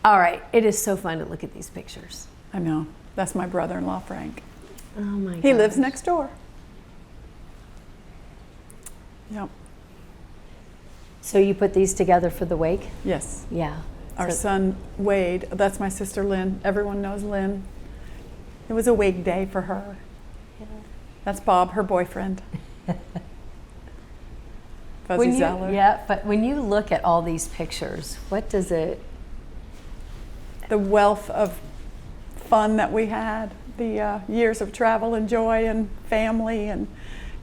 All right, it is so fun to look at these pictures. I know. That's my brother-in-law, Frank. Oh my God. He lives next door. Yep. So you put these together for the wake? Yes. Yeah. Our son, Wade, that's my sister Lynn. Everyone knows Lynn. It was a wake day for her. Yeah. That's Bob, her boyfriend. Fuzzy Zeller. Yeah, but when you look at all these pictures, what does it... The wealth of fun that we had, the years of travel and joy and family, and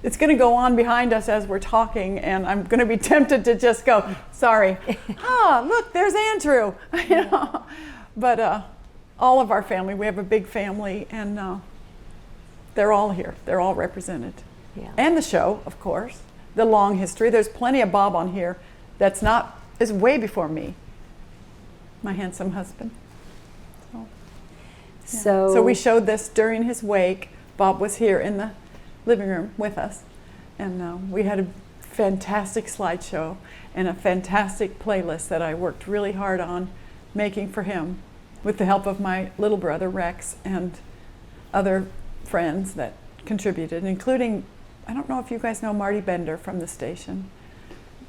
it's going to go on behind us as we're talking, and I'm going to be tempted to just go, sorry, look, there's Andrew. You know? But all of our family, we have a big family, and they're all here. They're all represented. Yeah. And the show, of course, the long history. There's plenty of Bob on here is way before me, my handsome husband. So we showed this during his wake. Bob was here in the living room with us, and we had a fantastic slideshow and a fantastic playlist that I worked really hard on making for him with the help of my little brother Rex and other friends that contributed, including, I don't know if you guys know Marty Bender from the station.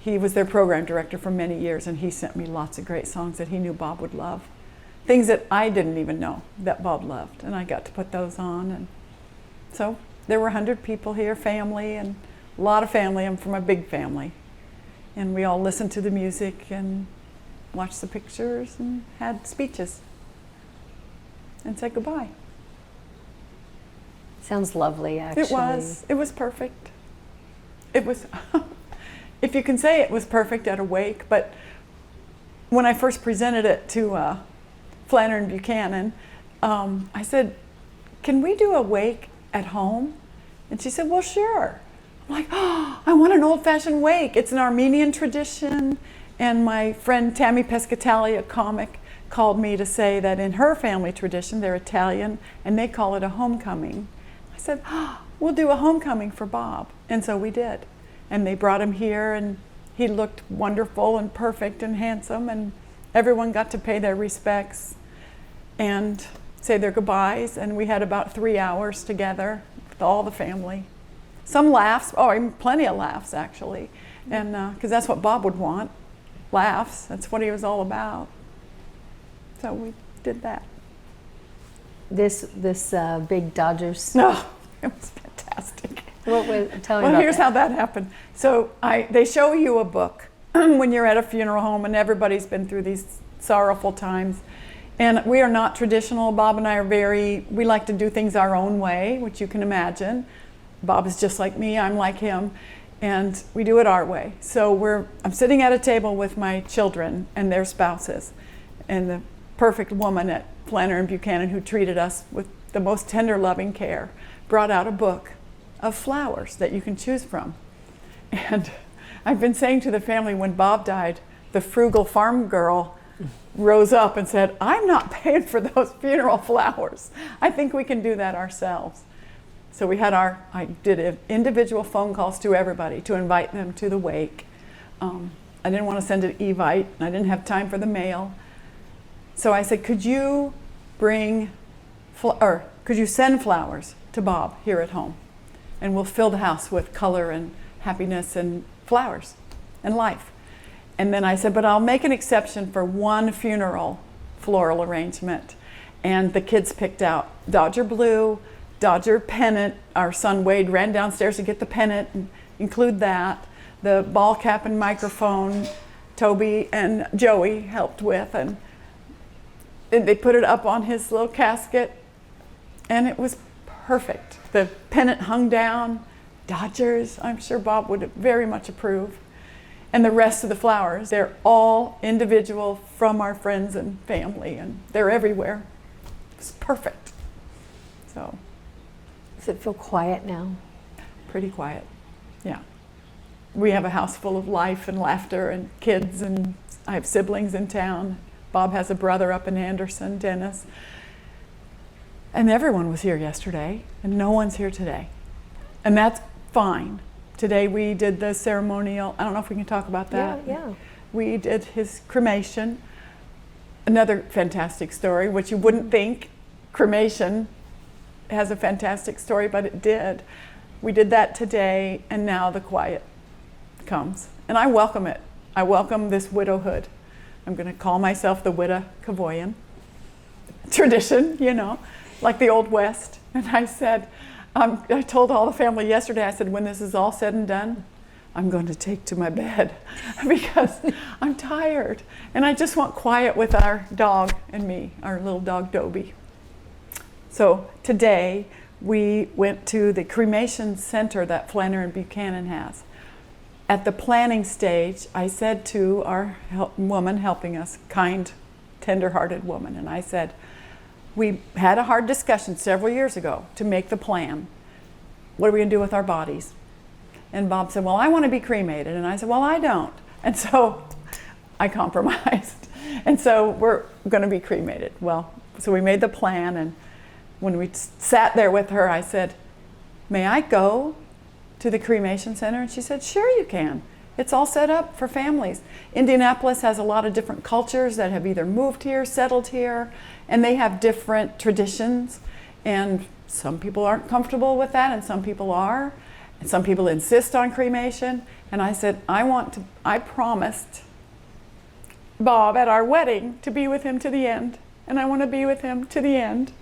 He was their program director for many years, and he sent me lots of great songs that he knew Bob would love. Things that I didn't even know that Bob loved, and I got to put those on. And so there were 100 people here, family, and a lot of family. I'm from a big family. And we all listened to the music and watched the pictures and had speeches and said goodbye. Sounds lovely, actually. It was perfect. It was, if you can say it was perfect at a wake, but when I first presented it to Flannery Buchanan, I said, can we do a wake at home? And she said, well, sure. I'm like, oh, I want an old-fashioned wake. It's an Armenian tradition. And my friend Tammy Pescatelli, a comic, called me to say that in her family tradition, they're Italian, and they call it a homecoming. I said, oh, we'll do a homecoming for Bob. And so we did. And they brought him here, and he looked wonderful and perfect and handsome, and everyone got to pay their respects and say their goodbyes, and we had about 3 hours together with all the family. Some laughs, plenty of laughs actually, and because that's what Bob would want, laughs. That's what he was all about. So we did that. This big Dodgers. No, it was fantastic. Tell me about Well, here's that. how that happened. So they show you a book when you're at a funeral home, and everybody's been through these sorrowful times. And we are not traditional. Bob and I we like to do things our own way, which you can imagine. Bob is just like me, I'm like him, and we do it our way. So I'm sitting at a table with my children and their spouses, and the perfect woman at Flannery and Buchanan, who treated us with the most tender, loving care, brought out a book of flowers that you can choose from. And I've been saying to the family, when Bob died, the frugal farm girl rose up and said, I'm not paying for those funeral flowers. I think we can do that ourselves. So I did individual phone calls to everybody to invite them to the wake. I didn't want to send an Evite, and I didn't have time for the mail. So I said, could you send flowers to Bob here at home? And we'll fill the house with color and happiness and flowers and life. And then I said, but I'll make an exception for one funeral floral arrangement. And the kids picked out Dodger blue, Dodger pennant. Our son Wade ran downstairs to get the pennant and include that. The ball cap and microphone, Toby and Joey helped with. And they put it up on his little casket, and it was perfect. The pennant hung down, Dodgers. I'm sure Bob would very much approve. And the rest of the flowers, they're all individual from our friends and family, and they're everywhere. It's perfect. So. Does it feel quiet now? Pretty quiet, yeah. We have a house full of life and laughter and kids, and I have siblings in town. Bob has a brother up in Anderson, Dennis. And everyone was here yesterday, and no one's here today. And that's fine. Today we did the ceremonial, I don't know if we can talk about that. Yeah. We did his cremation. another fantastic story, which you wouldn't think cremation has a fantastic story, but it did. We did that today, and now the quiet comes. And I welcome it. I welcome this widowhood. I'm going to call myself the Widow Kevoian. Tradition, you know, like the Old West. And I said, I told all the family yesterday, I said, when this is all said and done, I'm going to take to my bed because I'm tired. And I just want quiet with our dog and me, our little dog Dobie. So today we went to the cremation center that Flannery Buchanan has. At the planning stage, I said to our woman helping us, kind, tender-hearted woman, and I said, we had a hard discussion several years ago to make the plan. What are we going to do with our bodies? And Bob said, well, I want to be cremated. And I said, well, I don't. And so I compromised. And so we're going to be cremated. Well, so we made the plan, and when we sat there with her, I said, may I go to the cremation center? And she said, sure you can. It's all set up for families. Indianapolis has a lot of different cultures that have either moved here, settled here, and they have different traditions. And some people aren't comfortable with that, and some people are. And some people insist on cremation. And I said, I promised Bob at our wedding to be with him to the end. And I want to be with him to the end.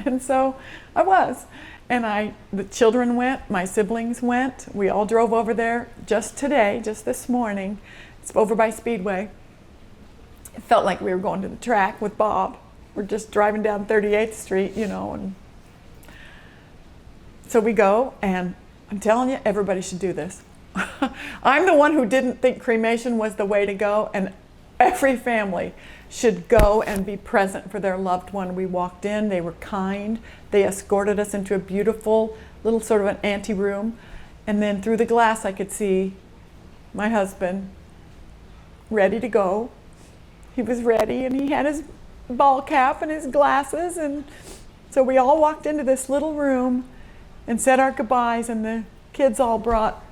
And so I was. And the children went, my siblings went. We all drove over there just today, just this morning. It's over by Speedway. It felt like we were going to the track with Bob. We're just driving down 38th Street, you know. And so we go, and I'm telling you, everybody should do this. I'm the one who didn't think cremation was the way to go, and every family should go and be present for their loved one. We walked in, they were kind. They escorted us into a beautiful little sort of an anteroom. And then through the glass I could see my husband ready to go. He was ready, and he had his ball cap and his glasses. And so we all walked into this little room and said our goodbyes, and the kids all brought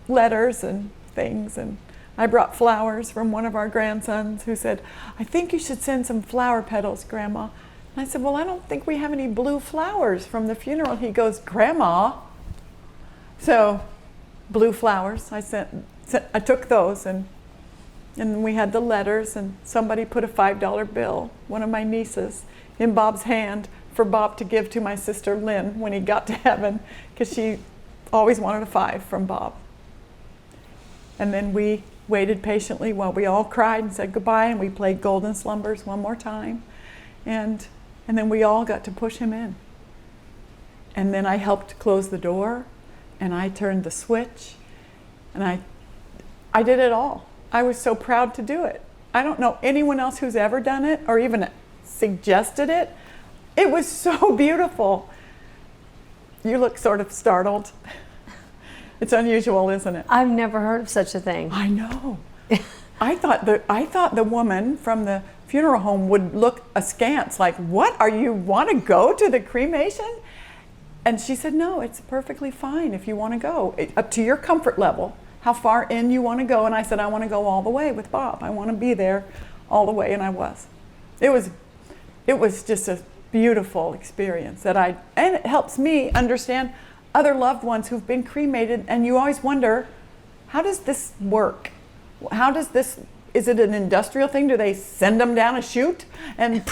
letters and things. And I brought flowers from one of our grandsons who said, I think you should send some flower petals, Grandma. And I said, well, I don't think we have any blue flowers from the funeral. He goes, Grandma. So blue flowers, I took those, and we had the letters, and somebody put a $5 bill, one of my nieces, in Bob's hand for Bob to give to my sister Lynn when he got to heaven, because she always wanted a 5 from Bob. And then we waited patiently while we all cried and said goodbye, and we played Golden Slumbers one more time. And then we all got to push him in. And then I helped close the door, and I turned the switch, and I did it all. I was so proud to do it. I don't know anyone else who's ever done it or even suggested it. It was so beautiful. You look sort of startled. It's unusual, isn't it? I've never heard of such a thing. I know. I thought the woman from the funeral home would look askance, like, what, you want to go to the cremation? And she said, no, it's perfectly fine if you want to go. Up to your comfort level, how far in you want to go. And I said, I want to go all the way with Bob. I want to be there all the way, and I was. It was just a beautiful experience and it helps me understand other loved ones who've been cremated, and you always wonder, how does this work? Is it an industrial thing? Do they send them down a chute? And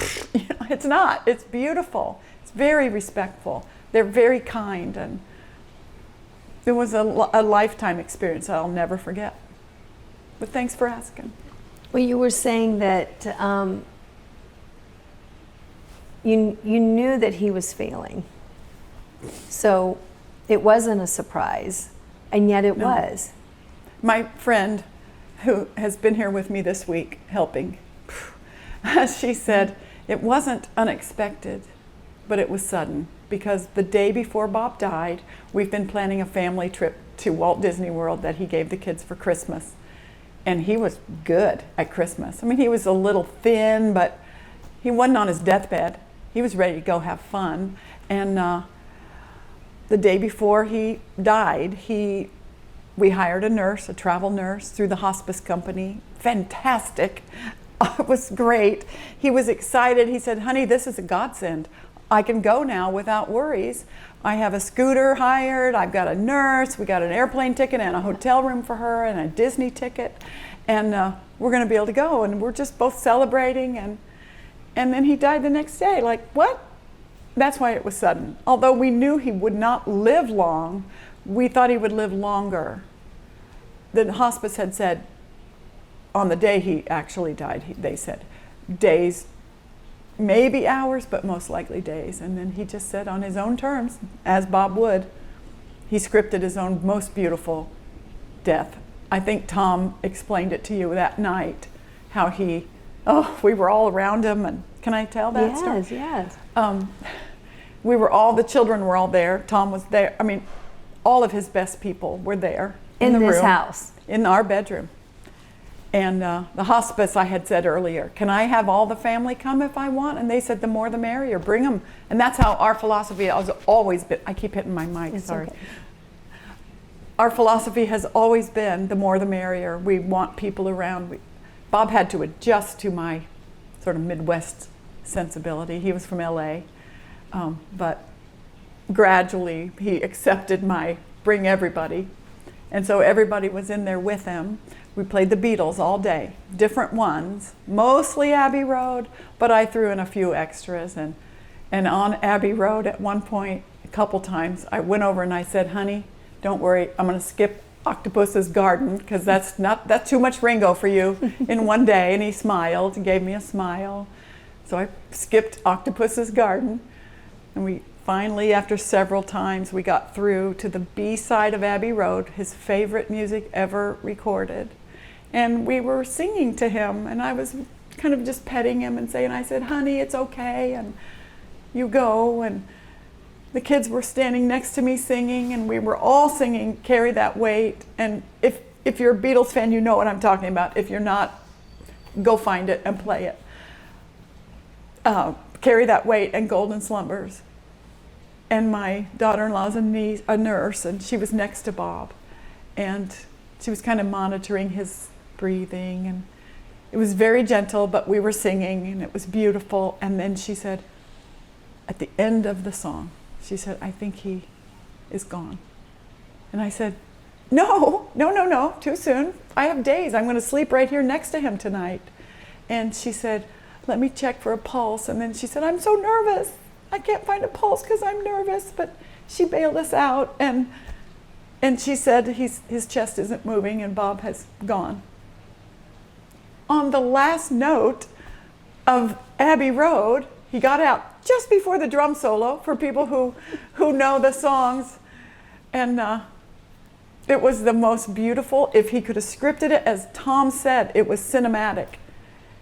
it's not. It's beautiful. It's very respectful. They're very kind, and it was a lifetime experience that I'll never forget. But thanks for asking. Well, you were saying that you knew that he was failing. So it wasn't a surprise, and yet it was. My friend, who has been here with me this week helping, she said it wasn't unexpected, but it was sudden, because the day before Bob died, we've been planning a family trip to Walt Disney World that he gave the kids for Christmas. And he was good at Christmas. I mean, he was a little thin, but he wasn't on his deathbed. He was ready to go have fun. And the day before he died, we hired a nurse, a travel nurse, through the hospice company. Fantastic. it was great. He was excited. He said, honey, this is a godsend. I can go now without worries. I have a scooter hired. I've got a nurse. We got an airplane ticket and a hotel room for her and a Disney ticket. And we're going to be able to go. And we're just both celebrating. And then he died the next day. Like, what? That's why it was sudden. Although we knew he would not live long, we thought he would live longer. The hospice had said, on the day he actually died, they said days, maybe hours, but most likely days. And then he just said on his own terms, as Bob would, he scripted his own most beautiful death. I think Tom explained it to you that night, how we were all around him. And can I tell that story? Yes. The children were all there. Tom was there. I mean, all of his best people were there. In the this room, house? In our bedroom. And the hospice, I had said earlier, can I have all the family come if I want? And they said, the more the merrier, bring them. And that's how our philosophy has always been. I keep hitting my mic, It's sorry. okay. Our philosophy has always been the more the merrier. We want people around. Bob had to adjust to my sort of Midwest sensibility. He was from LA, but gradually he accepted my bring everybody. And so everybody was in there with him. We played the Beatles all day, different ones, mostly Abbey Road, but I threw in a few extras. And on Abbey Road at one point, a couple times, I went over and I said, honey, don't worry, I'm gonna skip Octopus's Garden, because that's too much Ringo for you in one day. And he smiled and gave me a smile. So I skipped Octopus's Garden, and we finally, after several times, we got through to the B side of Abbey Road, his favorite music ever recorded. And we were singing to him, and I was kind of just petting him and saying, I said, honey, it's okay, and you go. And the kids were standing next to me singing, and we were all singing Carry That Weight. And if you're a Beatles fan, you know what I'm talking about. If you're not, go find it and play it. Carry That Weight and Golden Slumbers. And my daughter-in-law's a nurse, and she was next to Bob. And she was kind of monitoring his breathing. And it was very gentle, but we were singing, and it was beautiful. And then she said, at the end of the song, she said, I think he is gone. And I said, no, too soon. I have days. I'm going to sleep right here next to him tonight. And she said, let me check for a pulse. And then she said, I'm so nervous. I can't find a pulse because I'm nervous. But she bailed us out. And she said his chest isn't moving and Bob has gone. On the last note of Abbey Road, he got out just before the drum solo, for people who know the songs. And it was the most beautiful. If he could have scripted it, as Tom said, it was cinematic.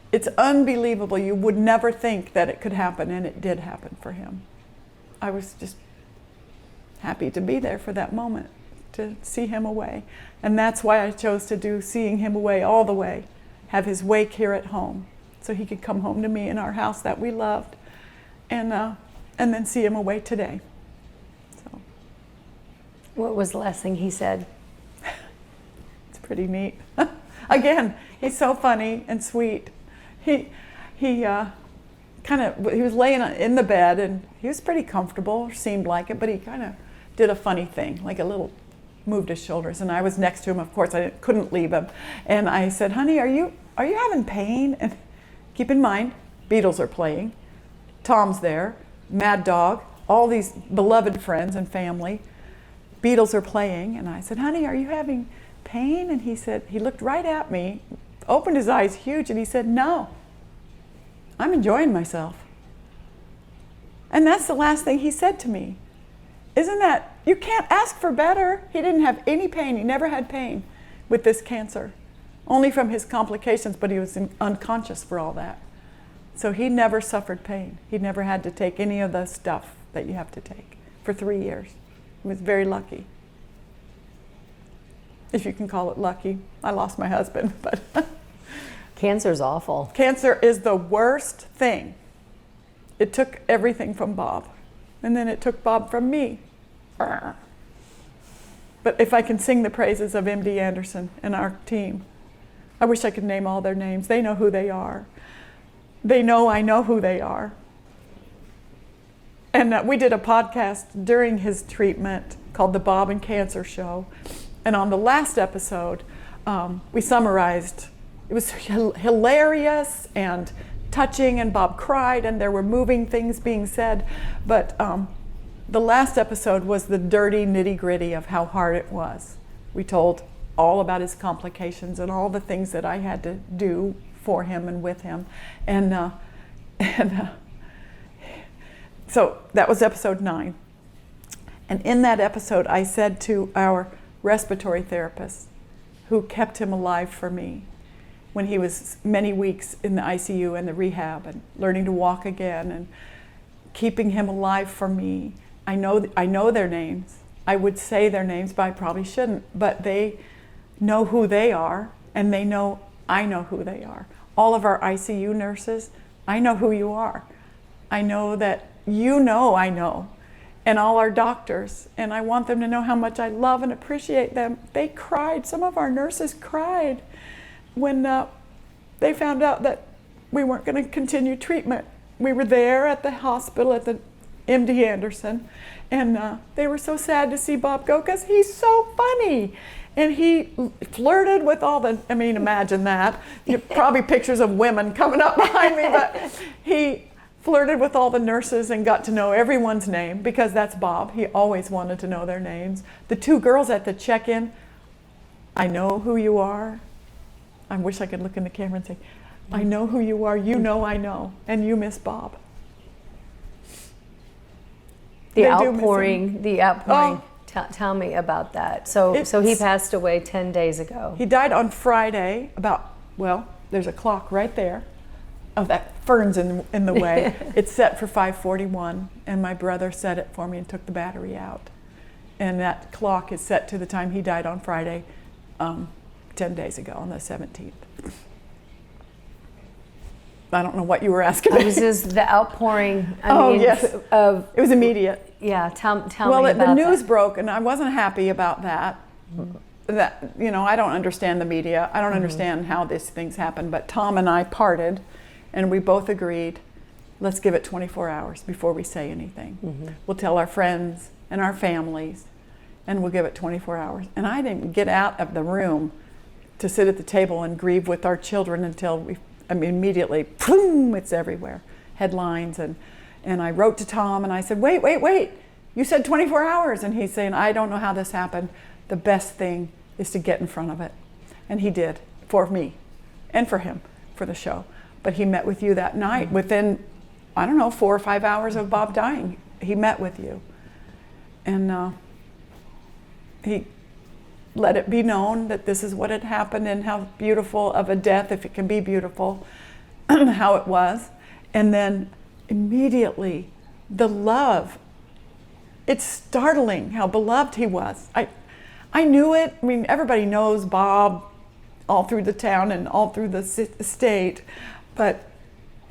It's unbelievable. You would never think that it could happen, and it did happen for him. I was just happy to be there for that moment, to see him away. And that's why I chose to do Seeing Him Away all the way, have his wake here at home, so he could come home to me in our house that we loved, and then see him away today. So. What was the last thing he said? It's pretty neat. Again, he's so funny and sweet. He was laying in the bed, and he was pretty comfortable, seemed like it, but he kind of did a funny thing, like a little moved his shoulders, and I was next to him. Of course, I couldn't leave him, and I said, honey, are you having pain? And keep in mind, Beatles are playing, Tom's there, Mad Dog, all these beloved friends and family. Beatles are playing, and I said, honey, are you having pain? And he said, he looked right at me, opened his eyes huge, and he said, no, I'm enjoying myself. And that's the last thing he said to me. Isn't that, you can't ask for better. He didn't have any pain. He never had pain with this cancer, only from his complications, but he was unconscious for all that. So he never suffered pain. He never had to take any of the stuff that you have to take for 3 years. He was very lucky. If you can call it lucky. I lost my husband, but Cancer's awful. Cancer is the worst thing. It took everything from Bob, and then it took Bob from me. But if I can sing the praises of MD Anderson and our team, I wish I could name all their names. They know who they are. They know I know who they are. And we did a podcast during his treatment called The Bob and Cancer Show. And on the last episode, we summarized. It was hilarious and touching, and Bob cried, and there were moving things being said. But the last episode was the dirty nitty-gritty of how hard it was. We told all about his complications and all the things that I had to do for him and with him. So that was episode 9. And in that episode, I said to our respiratory therapist, who kept him alive for me when he was many weeks in the ICU and the rehab and learning to walk again and keeping him alive for me. I know their names. I would say their names, but I probably shouldn't. But they know who they are, and they know I know who they are. All of our ICU nurses, I know who you are. I know that you know I know. And all our doctors, and I want them to know how much I love and appreciate them. They cried. Some of our nurses cried when they found out that we weren't going to continue treatment. We were there at the hospital at the MD Anderson, and they were so sad to see Bob go because he's so funny. And he flirted with all the, I mean, imagine that. Probably pictures of women coming up behind me, but he flirted with all the nurses and got to know everyone's name, because that's Bob. He always wanted to know their names. The 2 girls at the check-in, I know who you are. I wish I could look in the camera and say, I know who you are, you know I know, and you miss Bob. The outpouring. Oh. Tell me about that. So he passed away 10 days ago. He died on Friday there's a clock right there. Oh, that fern's in the way. It's set for 5:41, and my brother set it for me and took the battery out. And that clock is set to the time he died on Friday, 10 days ago, on the 17th. I don't know what you were asking me. It was just the outpouring. Yes. It was immediate. Yeah, tell me about that. Well, the news broke, and I wasn't happy about that. That, I don't understand the media. I don't understand how these things happen. But Tom and I parted, and we both agreed, let's give it 24 hours before we say anything. We'll tell our friends and our families, and we'll give it 24 hours. And I didn't get out of the room to sit at the table and grieve with our children until immediately, boom, it's everywhere. Headlines. And I wrote to Tom and I said, wait, you said 24 hours. And he's saying, I don't know how this happened. The best thing is to get in front of it. And he did, for me and for him, for the show. But he met with you that night. Within, 4 or 5 hours of Bob dying, he met with you. And he let it be known that this is what had happened and how beautiful of a death, if it can be beautiful, how it was. And then immediately, the love. It's startling how beloved he was. I knew it. I mean, everybody knows Bob all through the town and all through the state. But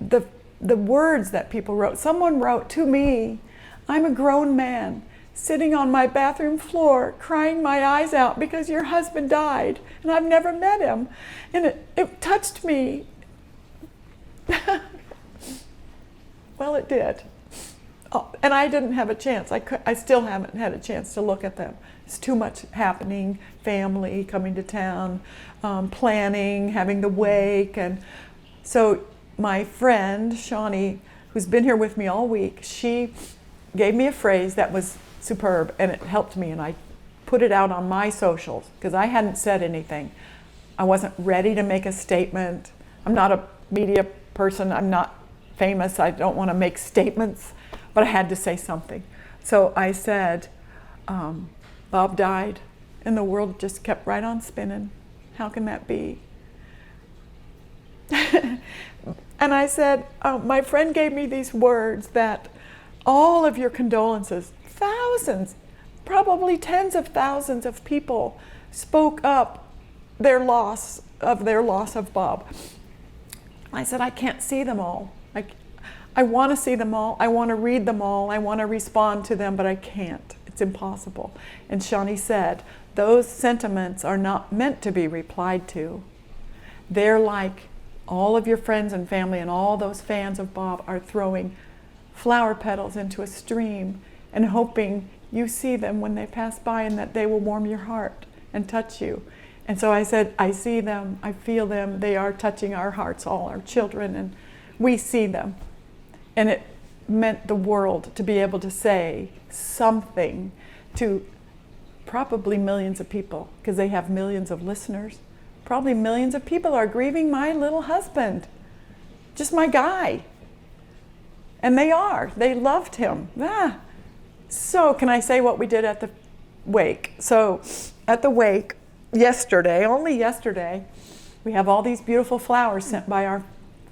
the words that people wrote, someone wrote to me, I'm a grown man sitting on my bathroom floor crying my eyes out because your husband died and I've never met him. And it touched me. Well, it did. Oh, and I didn't have a chance. I still haven't had a chance to look at them. It's too much happening, family coming to town, planning, having the wake. And so my friend, Shawnee, who's been here with me all week, she gave me a phrase that was superb, and it helped me, and I put it out on my socials because I hadn't said anything. I wasn't ready to make a statement. I'm not a media person. I'm not famous. I don't want to make statements, but I had to say something. So I said, Bob died, and the world just kept right on spinning. How can that be? And I said, my friend gave me these words that all of your condolences, thousands, probably tens of thousands of people spoke up their loss of Bob. I said, I can't see them all. I want to see them all. I want to read them all. I want to respond to them, but I can't. It's impossible. And Shawnee said, those sentiments are not meant to be replied to. they're like all of your friends and family and all those fans of Bob are throwing flower petals into a stream and hoping you see them when they pass by and that they will warm your heart and touch you. And so I said, I see them, I feel them, they are touching our hearts, all our children, and we see them. And it meant the world to be able to say something to probably millions of people, because they have millions of listeners. Probably millions of people are grieving my little husband, just my guy. And they loved him. So can I say what we did at the wake? So at the wake, only yesterday, we have all these beautiful flowers sent by our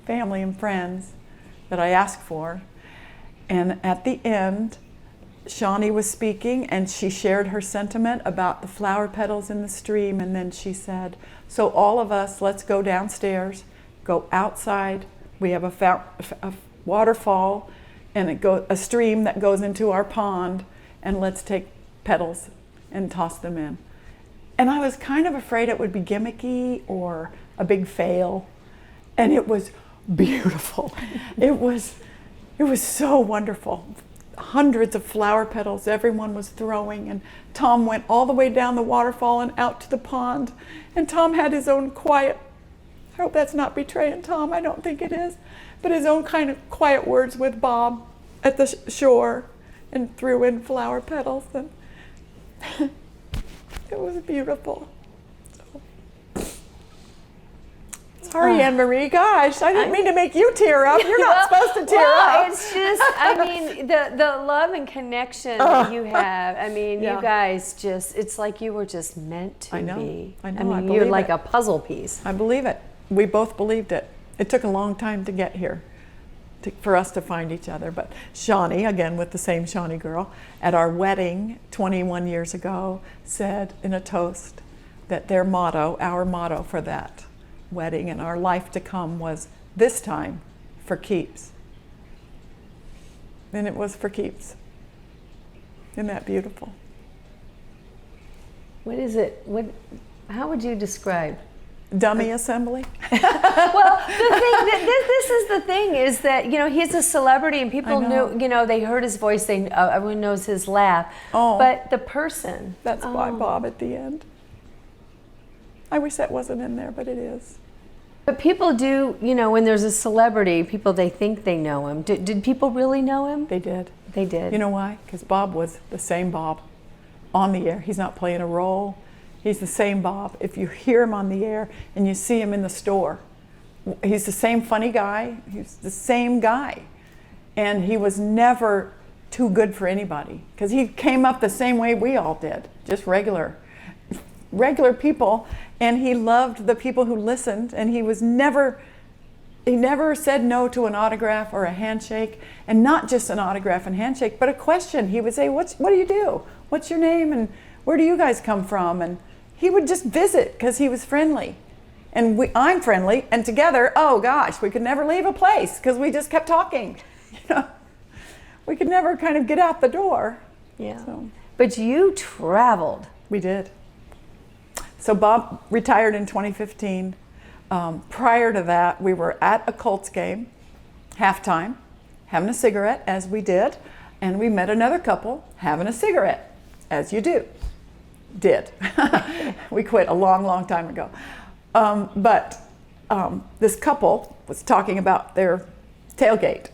family and friends that I asked for. And at the end, Shawnee was speaking and she shared her sentiment about the flower petals in the stream. And then she said, so all of us, let's go downstairs, go outside. We have a waterfall and a stream that goes into our pond, and let's take petals and toss them in. And I was kind of afraid it would be gimmicky or a big fail. And it was beautiful. It was so wonderful. Hundreds of flower petals everyone was throwing, and Tom went all the way down the waterfall and out to the pond. And Tom had his own quiet, I hope that's not betraying Tom, I don't think it is, but his own kind of quiet words with Bob at the shore and threw in flower petals. And it was beautiful. Sorry, Anne-Marie. Gosh, I didn't mean to make you tear up. You're not supposed to tear up. It's just, I mean, the love and connection that you have. I mean, you guys just, it's like you were just meant to be. I know. I mean, you're like a puzzle piece. I believe it. We both believed it. It took a long time to get here, for us to find each other. But Shawnee, again with the same Shawnee girl, at our wedding 21 years ago, said in a toast that their motto, our motto for that wedding and our life to come was, this time for keeps. And it was for keeps. Isn't that beautiful? What is it? How would you describe? Dummy assembly? Well, the thing, this is the thing, is that, you know, he's a celebrity and people knew, you know, they heard his voice, everyone knows his laugh. Oh. But the person. That's why Bob at the end. I wish that wasn't in there, but it is. But people do, you know, when there's a celebrity, they think they know him. Did people really know him? They did. They did. You know why? Because Bob was the same Bob on the air. He's not playing a role. He's the same Bob. If you hear him on the air and you see him in the store, he's the same funny guy. He's the same guy. And he was never too good for anybody, because he came up the same way we all did, just regular people. And he loved the people who listened, and he never said no to an autograph or a handshake, and not just an autograph and handshake, but a question. He would say, what do you do? What's your name? And where do you guys come from? And he would just visit because he was friendly. And I'm friendly, and together, oh gosh, we could never leave a place because we just kept talking. You know, we could never kind of get out the door. Yeah. So. But you traveled. We did. So Bob retired in 2015. Prior to that, we were at a Colts game, halftime, having a cigarette, as we did, and we met another couple having a cigarette, as you did. We quit a long, long time ago. But this couple was talking about their tailgate,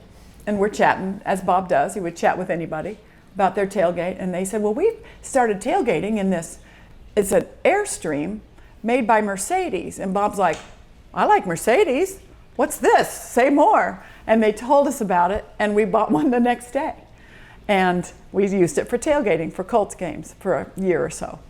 and we're chatting, as Bob does. He would chat with anybody about their tailgate, and they said, well, we started tailgating in this, it's an Airstream made by Mercedes. And Bob's like, I like Mercedes. What's this? Say more. And they told us about it, and we bought one the next day. And we used it for tailgating for Colts games for a year or so.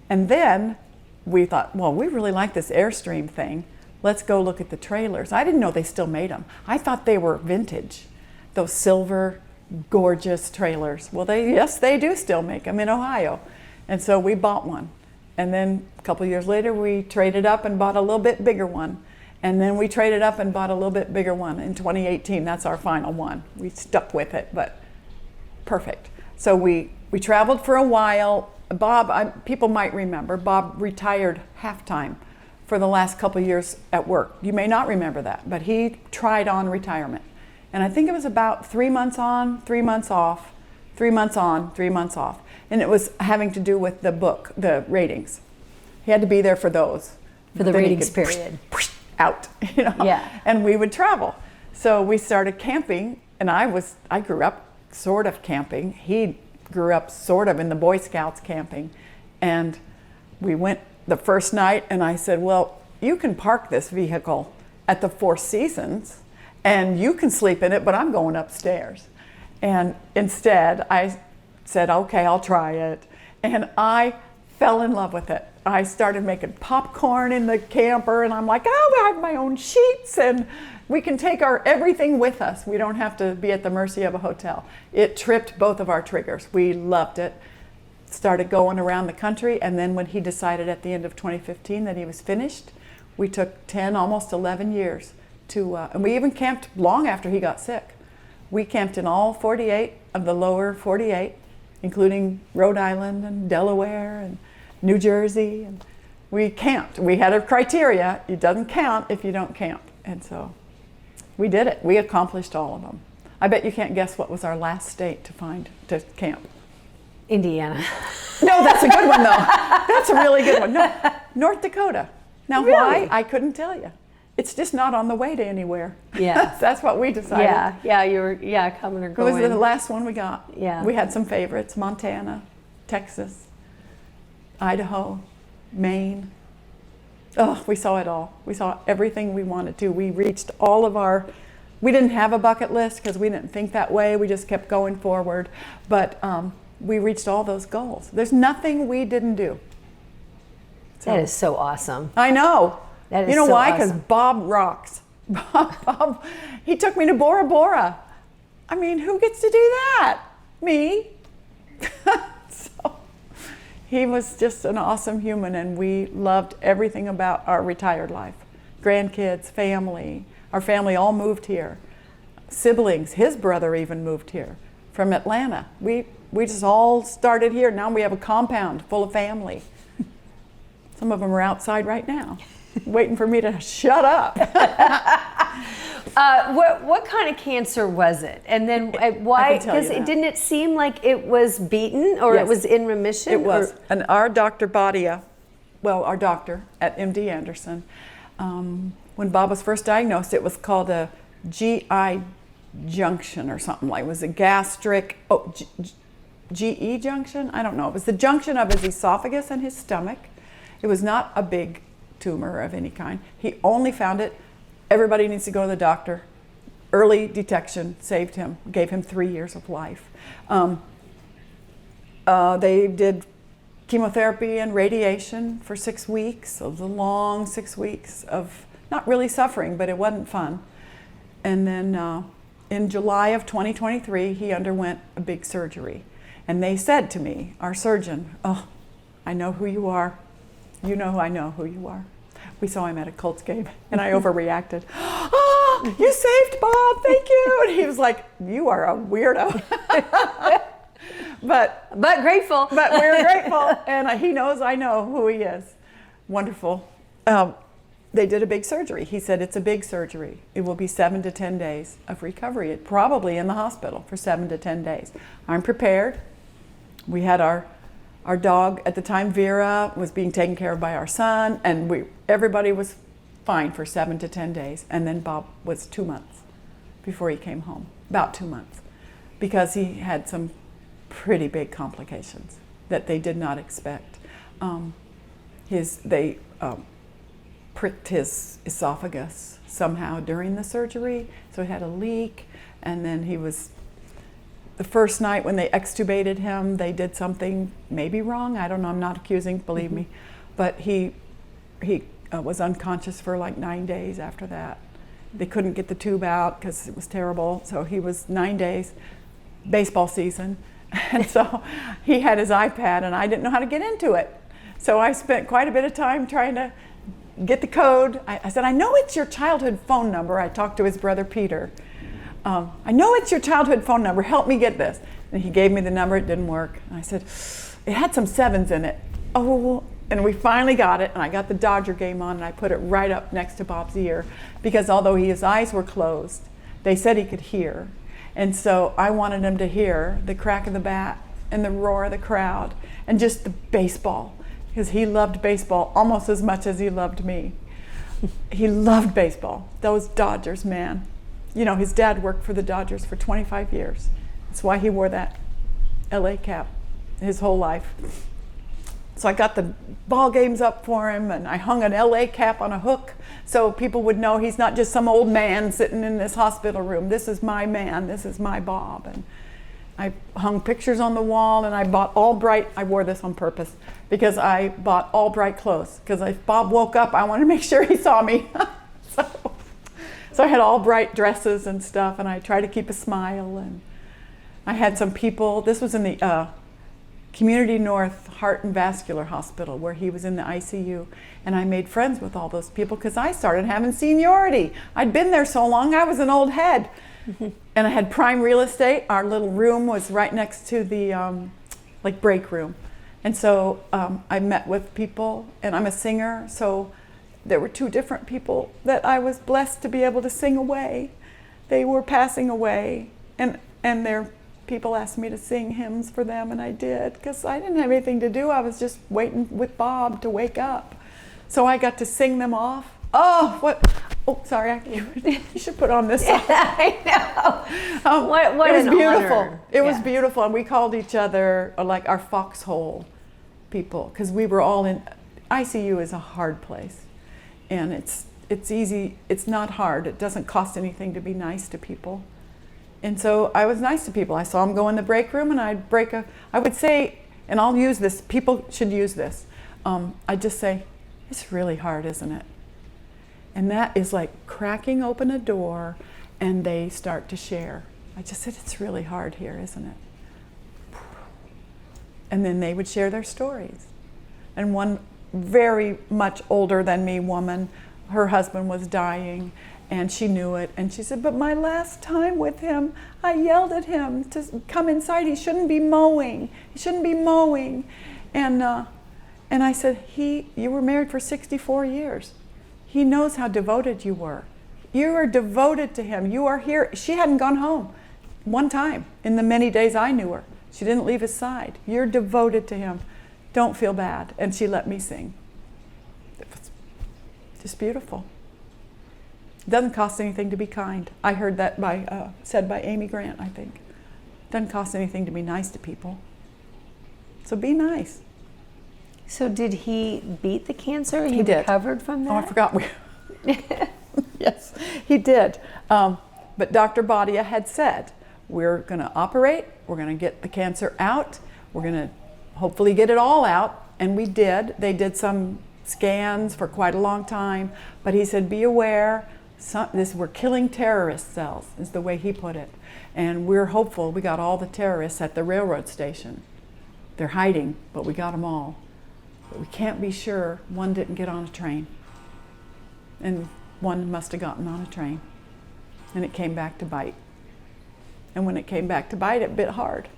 And then we thought, well, we really like this Airstream thing. Let's go look at the trailers. I didn't know they still made them. I thought they were vintage, those silver, gorgeous trailers. Well, yes, they do still make them in Ohio. And so we bought one. And then a couple years later, we traded up and bought a little bit bigger one. And then we traded up and bought a little bit bigger one in 2018. That's our final one. We stuck with it, but perfect. So we traveled for a while. Bob, people might remember, Bob retired halftime for the last couple of years at work. You may not remember that, but he tried on retirement. And I think it was about 3 months on, 3 months off, 3 months on, 3 months off. And it was having to do with the book, the ratings. He had to be there for those. For the Then he ratings could period. Out, you know. Yeah. And we would travel. So we started camping, and I grew up sort of camping. He grew up sort of in the Boy Scouts camping. And we went the first night, and I said, well, you can park this vehicle at the Four Seasons, and you can sleep in it, but I'm going upstairs. And instead, I said, okay, I'll try it. And I fell in love with it. I started making popcorn in the camper, and I'm like, oh, I have my own sheets, and we can take our everything with us. We don't have to be at the mercy of a hotel. It tripped both of our triggers. We loved it. Started going around the country, and then when he decided at the end of 2015 that he was finished, we took 10, almost 11 years to, and we even camped long after he got sick. We camped in all 48 of the lower 48, including Rhode Island and Delaware and New Jersey, and we camped. We had a criteria. It doesn't count if you don't camp. And so we did it. We accomplished all of them. I bet you can't guess what was our last state to camp. Indiana. No, that's a good one though. That's a really good one. No, North Dakota. Now Really? why? I couldn't tell you. It's just not on the way to anywhere. Yeah. That's what we decided. You were coming or It going. was the last one we got. Yeah. We had some favorites: Montana, Texas, Idaho, Maine. Oh, we saw it all. We saw everything we wanted to. We reached all of our, we didn't have a bucket list because we didn't think that way. We just kept going forward. But we reached all those goals. There's nothing we didn't do. So, That is so awesome. I know. That is you know so why? Because awesome. Bob rocks. Bob, he took me to Bora Bora. I mean, who gets to do that? Me. So he was just an awesome human, and we loved everything about our retired life. Grandkids, family. Our family all moved here. Siblings, his brother even moved here from Atlanta. We just all started here. Now we have a compound full of family. Some of them are outside right now, waiting for me to shut up. What kind of cancer was it? And then why? Because didn't it seem like it was beaten, or Yes. it was in remission? It was. And our Dr. Badia, our doctor at MD Anderson, when Bob was first diagnosed, it was called a GI junction or something like. It was a gastric, GE junction? I don't know. It was the junction of his esophagus and his stomach. It was not a big tumor of any kind. He only found it. Everybody needs to go to the doctor. Early detection saved him, gave him 3 years of life. They did chemotherapy and radiation for 6 weeks. It was a long 6 weeks of not really suffering, but it wasn't fun. And then in July of 2023, he underwent a big surgery. And they said to me, our surgeon, oh, I know who you are. You know I know who you are. We saw him at a Colts game, and I overreacted. Oh, you saved Bob, thank you. And he was like, you are a weirdo. but grateful. But we're grateful, and he knows I know who he is. Wonderful. They did a big surgery. He said it's a big surgery. It will be 7 to 10 days of recovery, probably in the hospital for 7 to 10 days. I'm prepared. We had our dog at the time, Vera, was being taken care of by our son, and everybody was fine for 7 to 10 days. And then Bob was 2 months before he came home, about 2 months, because he had some pretty big complications that they did not expect. They pricked his esophagus somehow during the surgery, so he had a leak, and then he was, the first night when they extubated him, they did something maybe wrong. I don't know, I'm not accusing, believe me. But he was unconscious for like 9 days after that. They couldn't get the tube out because it was terrible. So he was 9 days, baseball season. And so he had his iPad, and I didn't know how to get into it. So I spent quite a bit of time trying to get the code. I said, I know it's your childhood phone number. I talked to his brother, Peter. I know it's your childhood phone number. Help me get this. And he gave me the number. It didn't work. And I said, it had some sevens in it. Oh, And we finally got it, and I got the Dodger game on, and I put it right up next to Bob's ear, because although his eyes were closed, they said he could hear. And so I wanted him to hear the crack of the bat and the roar of the crowd and just the baseball, because he loved baseball almost as much as he loved me. He loved baseball. Those Dodgers, man. You know, his dad worked for the Dodgers for 25 years. That's why he wore that LA cap his whole life. So I got the ball games up for him, and I hung an LA cap on a hook so people would know he's not just some old man sitting in this hospital room. This is my man. This is my Bob. And I hung pictures on the wall, and I bought all bright. I wore this on purpose because I bought all bright clothes, because if Bob woke up, I wanted to make sure he saw me. So I had all bright dresses and stuff, and I tried to keep a smile. And I had some people. This was in the Community North Heart and Vascular Hospital, where he was in the ICU, and I made friends with all those people because I started having seniority. I'd been there so long, I was an old head. And I had prime real estate. Our little room was right next to the like break room. And so I met with people, and I'm a singer, so there were two different people that I was blessed to be able to sing away. They were passing away, and their people asked me to sing hymns for them, and I did, because I didn't have anything to do. I was just waiting with Bob to wake up. So I got to sing them off. Oh, what? Oh, sorry. You should put on this. I know. What it was an beautiful. honor. It was beautiful, and we called each other like our foxhole people, because we were all in. ICU is a hard place, and it's easy. It's not hard. It doesn't cost anything to be nice to people. And so I was nice to people. I saw them go in the break room, and I would say, and I'll use this, people should use this. I'd just say, it's really hard, isn't it? And that is like cracking open a door, and they start to share. I just said, it's really hard here, isn't it? And then they would share their stories. And one very much older than me woman, her husband was dying, and she knew it, and she said, but my last time with him, I yelled at him to come inside. He shouldn't be mowing. He shouldn't be mowing. And I said, you were married for 64 years. He knows how devoted you were. You are devoted to him. You are here. She hadn't gone home one time in the many days I knew her. She didn't leave his side. You're devoted to him. Don't feel bad. And she let me sing. It was just beautiful. It doesn't cost anything to be kind. I heard that said by Amy Grant, I think. It doesn't cost anything to be nice to people. So be nice. So did he beat the cancer? He did. Recovered from that? Oh, I forgot. Yes, he did. But Dr. Badia had said, we're going to operate, we're going to get the cancer out, we're going to hopefully get it all out. And we did. They did some scans for quite a long time. But he said, be aware, we're killing terrorist cells, is the way he put it. And we're hopeful. We got all the terrorists at the railroad station. They're hiding, but we got them all. But we can't be sure one didn't get on a train. And one must have gotten on a train. And it came back to bite. And when it came back to bite, it bit hard.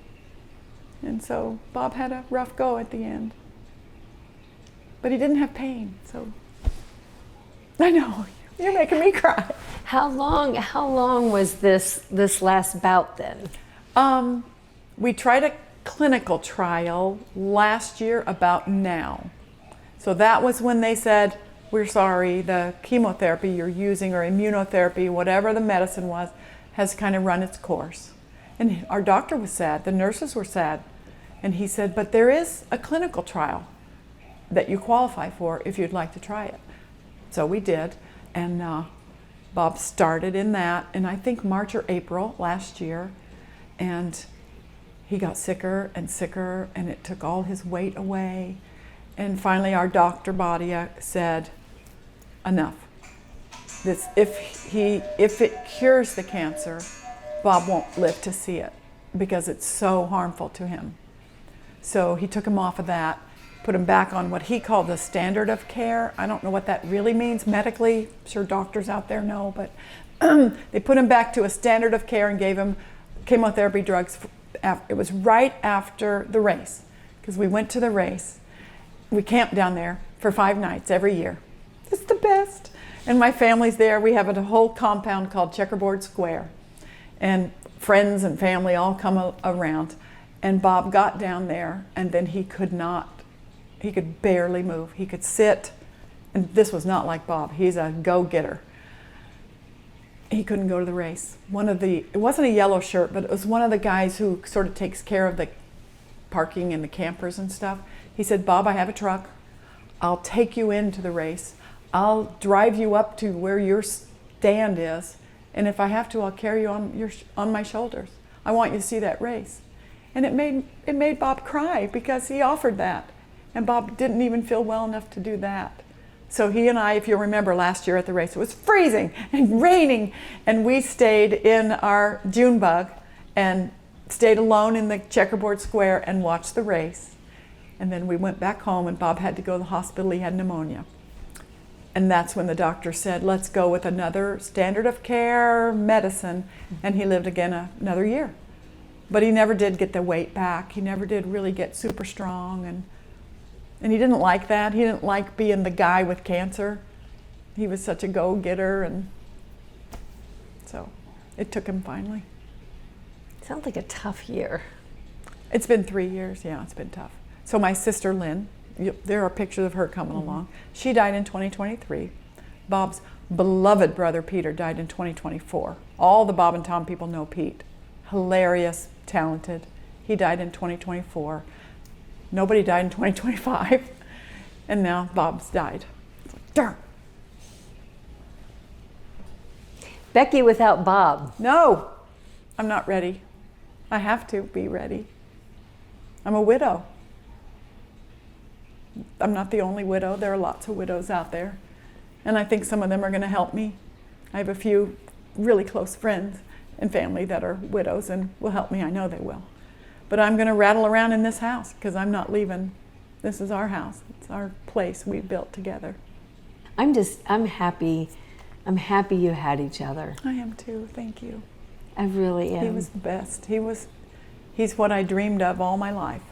And so Bob had a rough go at the end. But he didn't have pain, so. I know, you're making me cry. How long was this last bout then? We tried a clinical trial last year about now. So that was when they said, we're sorry, the chemotherapy you're using or immunotherapy, whatever the medicine was, has kind of run its course. And our doctor was sad, the nurses were sad. And he said, but there is a clinical trial that you qualify for if you'd like to try it. So we did, and Bob started in that in I think March or April last year, and he got sicker and sicker, and it took all his weight away. And finally our Dr. Badia said, enough. If it cures the cancer, Bob won't live to see it because it's so harmful to him. So he took him off of that, put him back on what he called the standard of care. I don't know what that really means medically. I'm sure doctors out there know, but they put him back to a standard of care and gave him chemotherapy drugs. It was right after the race, because we went to the race. we camp down there for 5 nights every year. It's the best. And my family's there. We have a whole compound called Checkerboard Square. And friends and family all come around. And Bob got down there, and then he could barely move. He could sit, and this was not like Bob. He's a go-getter. He couldn't go to the race. It wasn't a yellow shirt, but it was one of the guys who sort of takes care of the parking and the campers and stuff. He said, Bob, I have a truck. I'll take you into the race. I'll drive you up to where your stand is, and if I have to, I'll carry you on my shoulders. I want you to see that race. And it made Bob cry because he offered that, and Bob didn't even feel well enough to do that. So he and I, if you'll remember last year at the race, it was freezing and raining, and we stayed in our June bug and stayed alone in the Checkerboard Square and watched the race. And then we went back home, and Bob had to go to the hospital. He had pneumonia. And that's when the doctor said, let's go with another standard of care medicine. And he lived again another year. But he never did get the weight back. He never did really get super strong. And he didn't like that. He didn't like being the guy with cancer. He was such a go-getter. And so it took him finally. Sounds like a tough year. It's been 3 years. Yeah, it's been tough. So my sister Lynn, there are pictures of her coming along. She died in 2023. Bob's beloved brother Peter died in 2024. All the Bob and Tom people know Pete. Hilarious, talented. He died in 2024. Nobody died in 2025. And now Bob's died. It's like, darn. Becky without Bob. No, I'm not ready. I have to be ready. I'm a widow. I'm not the only widow. There are lots of widows out there. And I think some of them are going to help me. I have a few really close friends and family that are widows and will help me. I know they will. But I'm going to rattle around in this house because I'm not leaving. This is our house. It's our place we built together. I'm happy. I'm happy you had each other. I am too. Thank you. I really am. He was the best. He's what I dreamed of all my life.